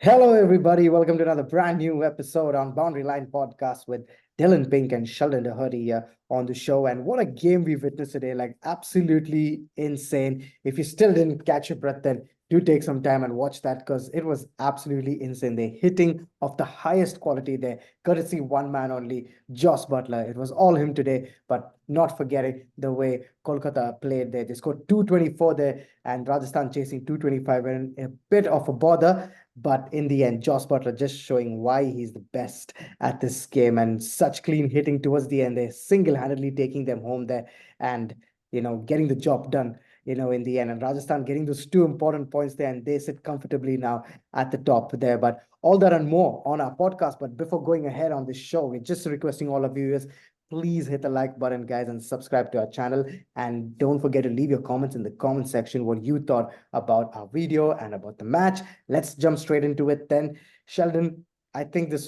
Hello, everybody. Welcome to another brand new episode on Boundary Line Podcast with Dillon Pink and Sheldon Dougherty here on the show. And what a game we've witnessed today! Like, absolutely insane. If you still didn't catch your breath, then do take some time and watch that because it was absolutely insane. They're hitting of the highest quality there, courtesy one man only, Josh Butler. It was all him today, but not forgetting the way Kolkata played there. They scored 224 there, and Rajasthan chasing 225 and a bit of a bother. But in the end, Josh Butler just showing why he's the best at this game and such clean hitting towards the end. They're single-handedly taking them home there and, getting the job done, in the end. And Rajasthan getting those two important points there and they sit comfortably now at the top there. But all that and more on our podcast. But before going ahead on this show, we're just requesting all of you is please hit the like button, guys, and subscribe to our channel. And don't forget to leave your comments in the comment section what you thought about our video and about the match. Let's jump straight into it then. Sheldon, I think this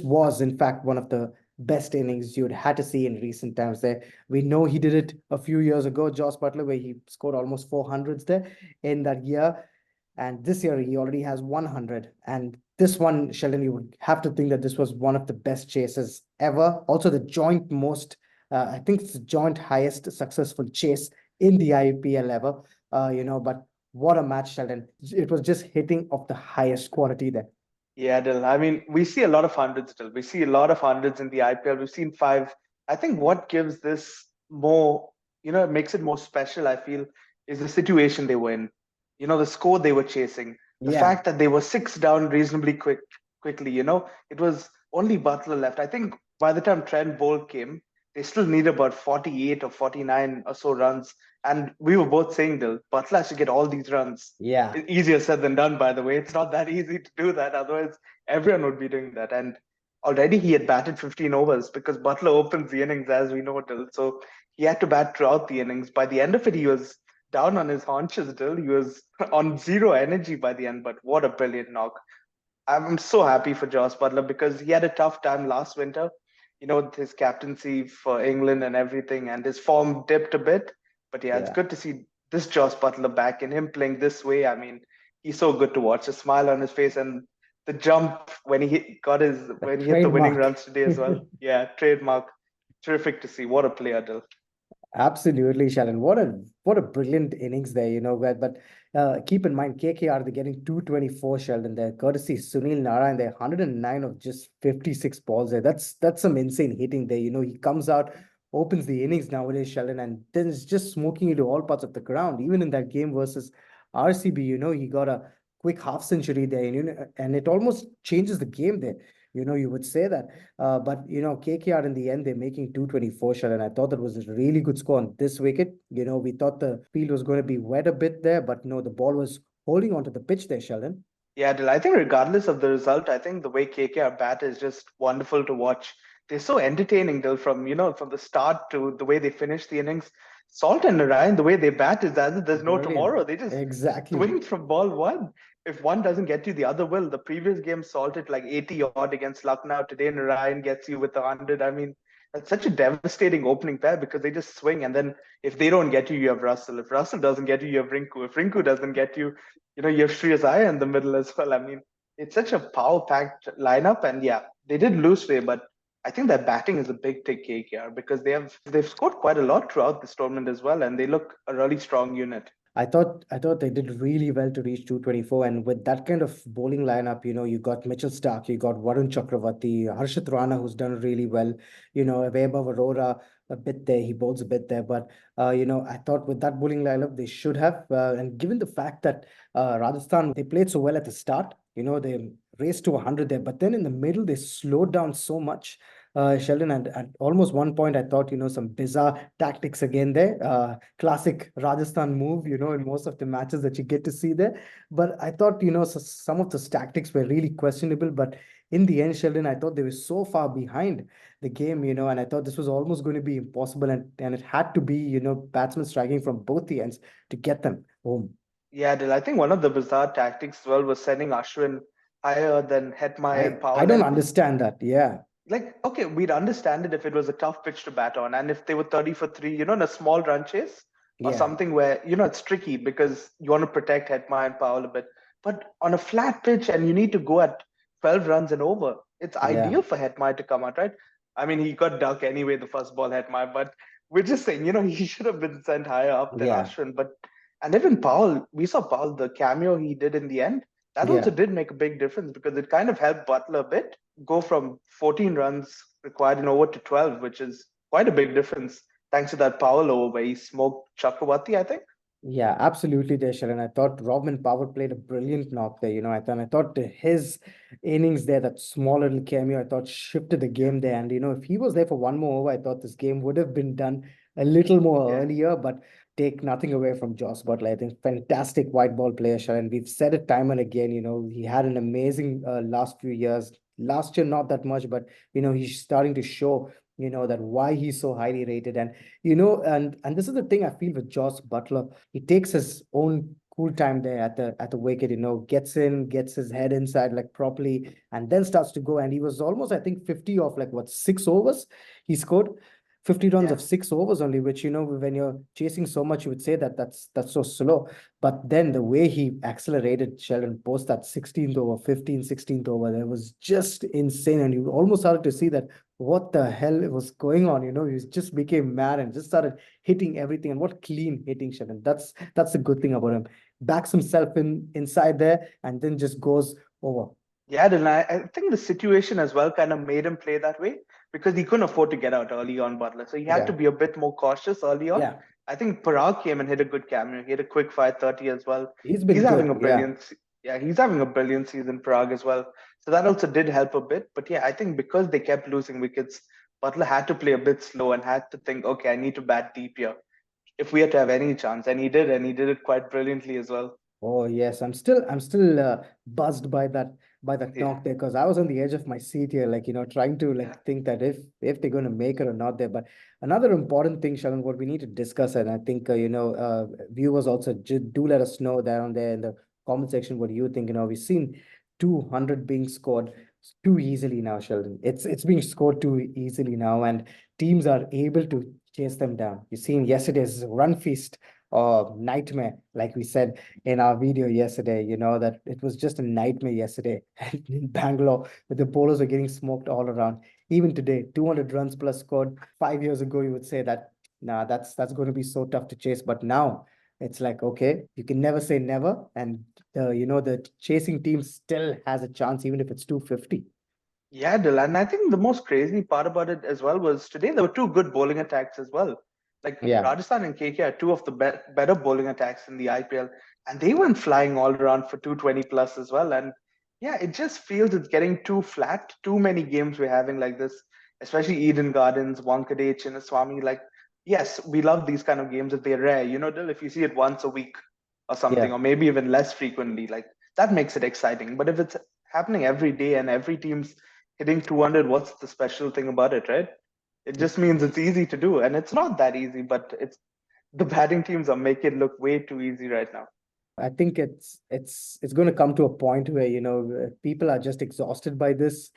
was in fact one of the best innings you'd had to see in recent times there. We know he did it a few years ago, Josh Butler, where he scored almost 400s there in that year. And this year he already has 100. And this one, Sheldon, you would have to think that this was one of the best chases ever. Also, the joint most, I think it's the joint highest successful chase in the IPL ever. But what a match, Sheldon. It was just hitting of the highest quality there. Yeah, Dil. I mean, we see a lot of hundreds still. We see a lot of hundreds in the IPL. We've seen five. I think what gives this more, it makes it more special, I feel, is the situation they were in. The score they were chasing. The Yeah. fact that they were six down reasonably quickly, it was only Butler left. I think by the time Trent Bolt came, they still needed about 48 or 49 or so runs. And we were both saying, Dil, Butler has to get all these runs. Yeah. Easier said than done, by the way. It's not that easy to do that. Otherwise, everyone would be doing that. And already he had batted 15 overs because Butler opens the innings, as we know, Dill. So he had to bat throughout the innings. By the end of it, he was down on his haunches, Dill. He was on zero energy by the end. But what a brilliant knock. I'm so happy for Josh Butler because he had a tough time last winter, with his captaincy for England and everything, and his form dipped a bit. But yeah, it's Yeah. good to see this Josh Butler back and him playing this way. I mean, he's so good to watch. A smile on his face and the jump when The when he hit the winning trademark. runs today as well. Yeah, trademark. Terrific to see. What a player, Dill. Absolutely, Sheldon. What a brilliant innings there, but keep in mind KKR they're getting 224, Sheldon there, courtesy Sunil Narine. They're 109 of just 56 balls there. That's some insane hitting there. He comes out, opens the innings nowadays, Sheldon, and then is just smoking into all parts of the ground. Even in that game versus RCB, he got a quick half century there, and it almost changes the game there. You would say that. But KKR in the end, they're making 224 shot, and I thought that was a really good score on this wicket. We thought the field was going to be wet a bit there, but no, the ball was holding onto the pitch there, Sheldon. Yeah, Dill, I think regardless of the result, I think the way KKR bat is just wonderful to watch. They're so entertaining, Dill, from the start to the way they finish the innings. Salt and Narine, the way they bat is as if there's no Brilliant. tomorrow. They just Exactly. swing from ball one. If one doesn't get you, the other will. The previous game salted like 80 odd against Lucknow. Today, Narine gets you with 100. I mean, that's such a devastating opening pair because they just swing. And then if they don't get you, you have Russell. If Russell doesn't get you, you have Rinku. If Rinku doesn't get you, you have Shreyas Iyer in the middle as well. I mean, it's such a power-packed lineup, and yeah, they did lose today, but I think their batting is a big take KKR because they've scored quite a lot throughout this tournament as well, and they look a really strong unit. I thought they did really well to reach 224. And with that kind of bowling lineup, you got Mitchell Stark, you got Varun Chakravarti, Harshit Rana, who's done really well, Vaibhav Aurora a bit there, he bowls a bit there. But I thought with that bowling lineup, they should have. And given the fact that Rajasthan, they played so well at the start, they raced to 100 there, but then in the middle, they slowed down so much. Sheldon, and at almost one point, I thought, some bizarre tactics again there. Classic Rajasthan move, in most of the matches that you get to see there. But I thought, some of those tactics were really questionable. But in the end, Sheldon, I thought they were so far behind the game, and I thought this was almost going to be impossible. And it had to be, batsmen striking from both the ends to get them home. Yeah, Dil, I think one of the bizarre tactics as well was sending Ashwin higher than Hetmyer and I Powell. don't And understand that. Yeah. like, okay, we'd understand it if it was a tough pitch to bat on, and if they were 30 for three, in a small run chase or Yeah. something where it's tricky because you want to protect Hetmyer and Powell a bit. But on a flat pitch and you need to go at 12 runs and over, it's Yeah, ideal for Hetmeyer to come out, right? I mean, he got duck anyway, the first ball, Hetmeyer, but we're just saying, he should have been sent higher up than yeah, Ashwin. And even Powell, we saw Powell, the cameo he did in the end, that also yeah. did make a big difference because it kind of helped Butler a bit go from 14 runs required in over to 12, which is quite a big difference thanks to that Powell over where he smoked Chakravarti, I think. Yeah, absolutely, there, Sharon. I thought Robin Power played a brilliant knock there. I thought his innings there, that small little cameo, I thought shifted the game there. And if he was there for one more over, I thought this game would have been done a little more Yeah. earlier. But take nothing away from Joss Butler. I think fantastic white ball player, Sharon. We've said it time and again. He had an amazing last few years. Last year, not that much, but he's starting to show. That why he's so highly rated. And this is the thing I feel with Joss Butler. He takes his own cool time there at the wicket, gets in, gets his head inside like properly, and then starts to go. And he was almost, I think, 50 of like what, 6 overs he scored. 50 runs Yeah. of 6 overs only, which when you're chasing so much, you would say that that's so slow. But then the way he accelerated Sheldon post that 16th over, 15th, 16th over, that was just insane. And you almost started to see that what the hell was going on. He just became mad and just started hitting everything. And what clean hitting, Sheldon. That's the good thing about him. Backs himself inside there and then just goes over. Yeah, and I think the situation as well kind of made him play that way because he couldn't afford to get out early on Butler. So he had to Yeah, be a bit more cautious early on. yeah. I think Parag came and hit a good cameo. He had a quick 530 as well. He's He's been having a good. Yeah. brilliant, yeah, he's having a brilliant season, Parag as well. So that also did help a bit. But yeah, I think because they kept losing wickets, Butler had to play a bit slow and had to think, okay, I need to bat deep here if we had to have any chance. And he did it quite brilliantly as well. Oh yes, I'm still buzzed by that Yeah. knock there because I was on the edge of my seat here, like trying to like think that if they're going to make it or not there. But another important thing, Sharon, what we need to discuss, and I think viewers also do let us know down there in the comment section what you think. We've seen 200 being scored too easily now, Sheldon. It's being scored too easily now, and teams are able to chase them down. You've seen yesterday's run feast or nightmare, like we said in our video yesterday, that it was just a nightmare yesterday in Bangalore, where the bowlers were getting smoked all around. Even today, 200 runs plus scored. 5 years ago, you would say that, nah, that's going to be so tough to chase. But now it's like, okay, you can never say never. And, the chasing team still has a chance, even if it's 250. Yeah, Dylan. And I think the most crazy part about it as well was today there were two good bowling attacks as well. Like Yeah, Rajasthan and KKR, two of the better bowling attacks in the IPL, and they went flying all around for 220 plus as well. And yeah, it just feels it's getting too flat. Too many games we're having like this, especially Eden Gardens, Wankhede, Chinnaswamy. Like, yes, we love these kind of games if they're rare. Dylan, if you see it once a week or something, yeah. or maybe even less frequently, like that makes it exciting. But if it's happening every day and every team's hitting 200, what's the special thing about it, right? It just means it's easy to do, and it's not that easy, but it's the batting teams are making it look way too easy right now. I think it's going to come to a point where people are just exhausted by this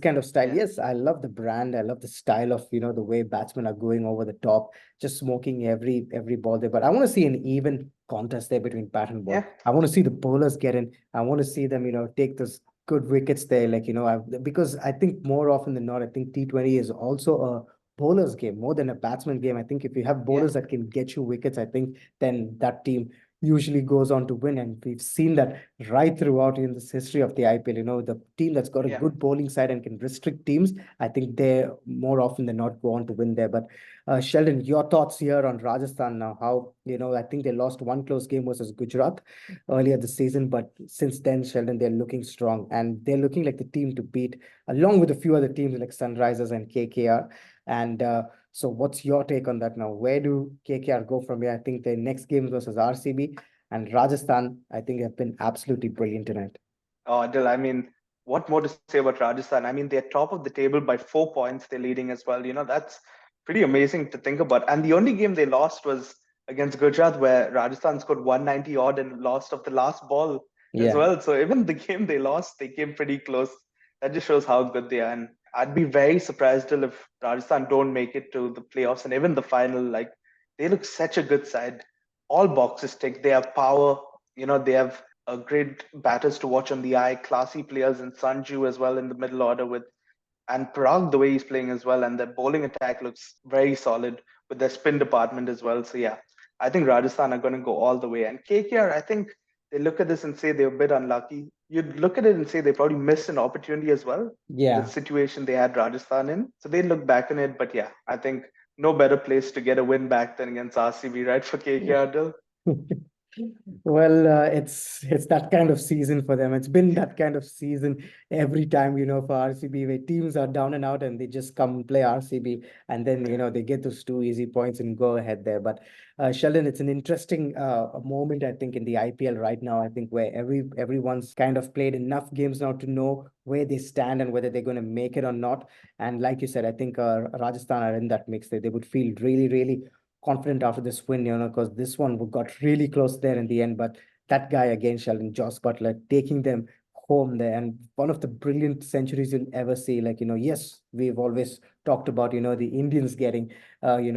kind of style. Yeah, Yes, I love the brand. I love the style of the way batsmen are going over the top, just smoking every ball there. But I want to see an even contest there between bat and ball. yeah, I want to see the bowlers get in. I want to see them take those good wickets there. Like because I think more often than not, I think T20 is also a bowler's game more than a batsman game. I think if you have yeah, bowlers that can get you wickets, I think then that team usually goes on to win. And we've seen that right throughout in this history of the IPL. The team that's got a yeah. good bowling side and can restrict teams, I think they more often than not go on to win there. But Sheldon, your thoughts here on Rajasthan now? How, I think they lost one close game versus Gujarat earlier this season, but since then, Sheldon, they're looking strong and they're looking like the team to beat, along with a few other teams like Sunrisers and KKR. And so what's your take on that now? Where do KKR go from here? I think their next game versus RCB and Rajasthan, I think have been absolutely brilliant tonight. Oh, Dil, I mean, what more to say about Rajasthan? I mean, they're top of the table by 4 points. They're leading as well. That's pretty amazing to think about. And the only game they lost was against Gujarat, where Rajasthan scored 190 odd and lost of the last ball as Yeah. well. So even the game they lost, they came pretty close. That just shows how good they are. And I'd be very surprised Dil, if Rajasthan don't make it to the playoffs and even the final. Like, they look such a good side. All boxes tick. They have power. They have great batters to watch on the eye, classy players in Sanju as well in the middle order with and Parag, the way he's playing as well, and their bowling attack looks very solid with their spin department as well. So yeah, I think Rajasthan are going to go all the way. And KKR, I think they look at this and say they're a bit unlucky. You'd look at it and say they probably missed an opportunity as well. The Yeah. situation they had Rajasthan in, so they look back on it. But yeah, I think no better place to get a win back than against RCB, right? For KKR, Dil. Well, it's that kind of season for them. It's been that kind of season every time, for RCB, where teams are down and out and they just come and play RCB, and then they get those 2 easy points and go ahead there. But Sheldon, it's an interesting moment, I think, in the IPL right now. I think where everyone's kind of played enough games now to know where they stand and whether they're going to make it or not. And like you said, I think Rajasthan are in that mix. They would feel really, really confident after this win, because this one got really close there in the end. But that guy again, Sheldon, Joss Butler, taking them home there, and one of the brilliant centuries you'll ever see. Like, yes, we've always talked about, the Indians getting,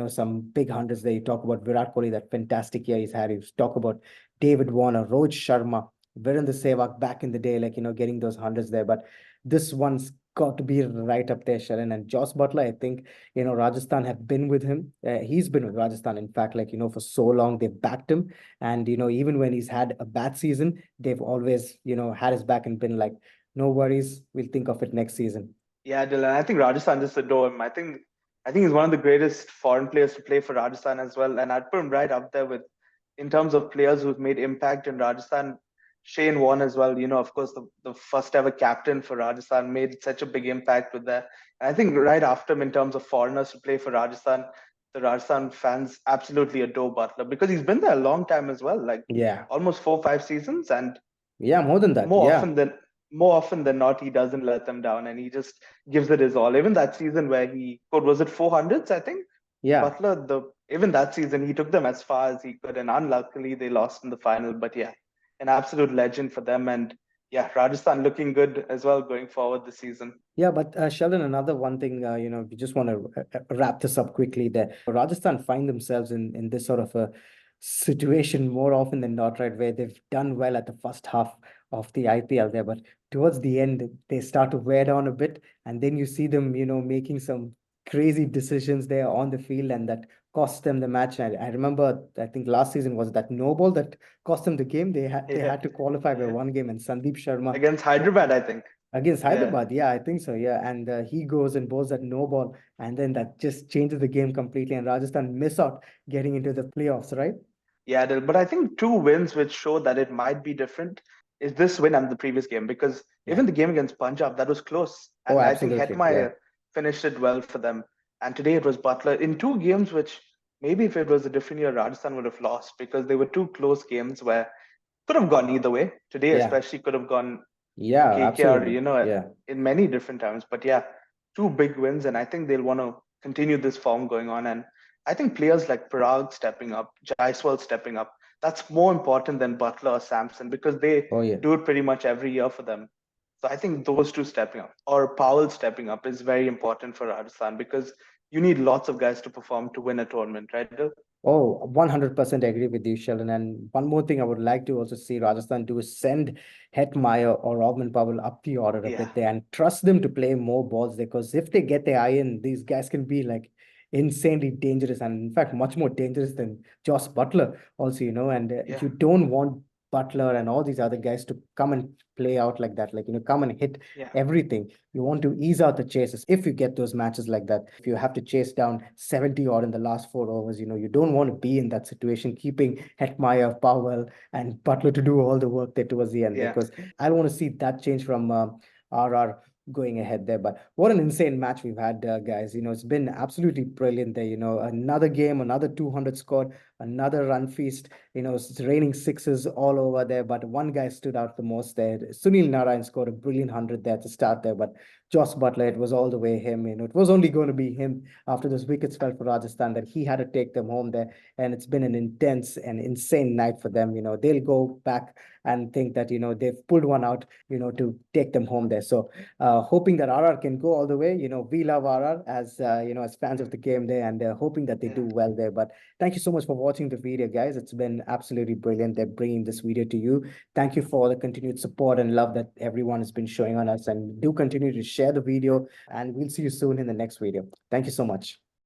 some big hundreds there. You talk about Virat Kohli, that fantastic year he's had. You talk about David Warner, Rohit Sharma, Virendra Sehwag back in the day, like, getting those hundreds there. But this one's got to be right up there, Sheldon. And Joss Butler, I think, Rajasthan have been with him. He's been with Rajasthan, in fact, like, for so long. They've backed him. And, even when he's had a bad season, they've always, had his back and been like, no worries, we'll think of it next season. Yeah, Dylan. I think Rajasthan just adore him. I think he's one of the greatest foreign players to play for Rajasthan as well. And I'd put him right up there with in terms of players who've made impact in Rajasthan. Shane Warne as well, of course, the first ever captain for Rajasthan made such a big impact with that. And I think right after him, in terms of foreigners to play for Rajasthan, the Rajasthan fans absolutely adore Butler because he's been there a long time as well, like Yeah. almost 4 5 seasons. And Yeah, more than that. more Yeah. often than more often than not, he doesn't let them down, and he just gives it his all. Even that season where he scored, was it 400s? I think Yeah. Butler. The even that season, he took them as far as he could, and unluckily they lost in the final. But yeah, an absolute legend for them, and yeah, Rajasthan looking good as well going forward this season. Yeah, but Sheldon, another one thing, we just want to wrap this up quickly there. Rajasthan find themselves in this sort of a situation more often than not, right, where they've done well at the first half of the IPL there, but towards the end, they start to wear down a bit, and then you see them, making some crazy decisions there on the field, and that cost them the match. I remember, I think last season was that no ball that cost them the game. They Yeah, had to qualify by yeah. one game, and Sandeep Sharma. Against Hyderabad, I think. Against Yeah. Hyderabad, yeah, I think so, yeah. And he goes and bowls that no ball, and then that just changes the game completely. And Rajasthan miss out getting into the playoffs, right? Yeah, but I think two wins which show that it might be different is this win and the previous game because Yeah. even the game against Punjab that was close, Oh, and I think absolutely. Yeah. Hetmeyer finished it well for them. And today it was Butler in two games which maybe if it was a different year, Rajasthan would have lost because they were two close games where could have gone either way. Today Yeah. especially could have gone to Yeah. KKR, Absolutely. Yeah. in many different times. But yeah, two big wins, and I think they'll want to continue this form going on. And I think players like Parag stepping up, Jaiswal stepping up, that's more important than Butler or Samson because they Oh, yeah. do it pretty much every year for them. So I think those two stepping up or Powell stepping up is very important for Rajasthan because you need lots of guys to perform to win a tournament, right? Dil? Oh, 100% agree with you, Sheldon. And one more thing I would like to also see Rajasthan do is send Hetmeyer or Robin Powell up the order a Yeah, bit there and trust them to play more balls there. Because if they get their eye in, these guys can be like insanely dangerous, and in fact, much more dangerous than Joss Butler, also, and yeah, you don't want Butler and all these other guys to come and play out like that, like, come and hit yeah, everything. You want to ease out the chases if you get those matches like that. If you have to chase down 70 odd in the last 4 overs, you don't want to be in that situation, keeping Hetmeyer, Powell, and Butler to do all the work there towards the end there, yeah. because I don't want to see that change from RR going ahead there. But what an insane match we've had, guys. It's been absolutely brilliant there. Another game, another 200 scored, another run feast. It's raining sixes all over there, but one guy stood out the most there. Sunil Narine scored a brilliant 100 there to start there, but Joss Butler, it was all the way him. It was only going to be him after those wickets fell for Rajasthan that he had to take them home there. And it's been an intense and insane night for them. They'll go back and think that, they've pulled one out, to take them home there. So hoping that RR can go all the way. We love RR as, as fans of the game there, and hoping that they Yeah. do well there. But thank you so much for watching. watching the video, guys. It's been absolutely brilliant. They're bringing this video to you. Thank you for the continued support and love that everyone has been showing on us. And do continue to share the video. And we'll see you soon in the next video. Thank you so much.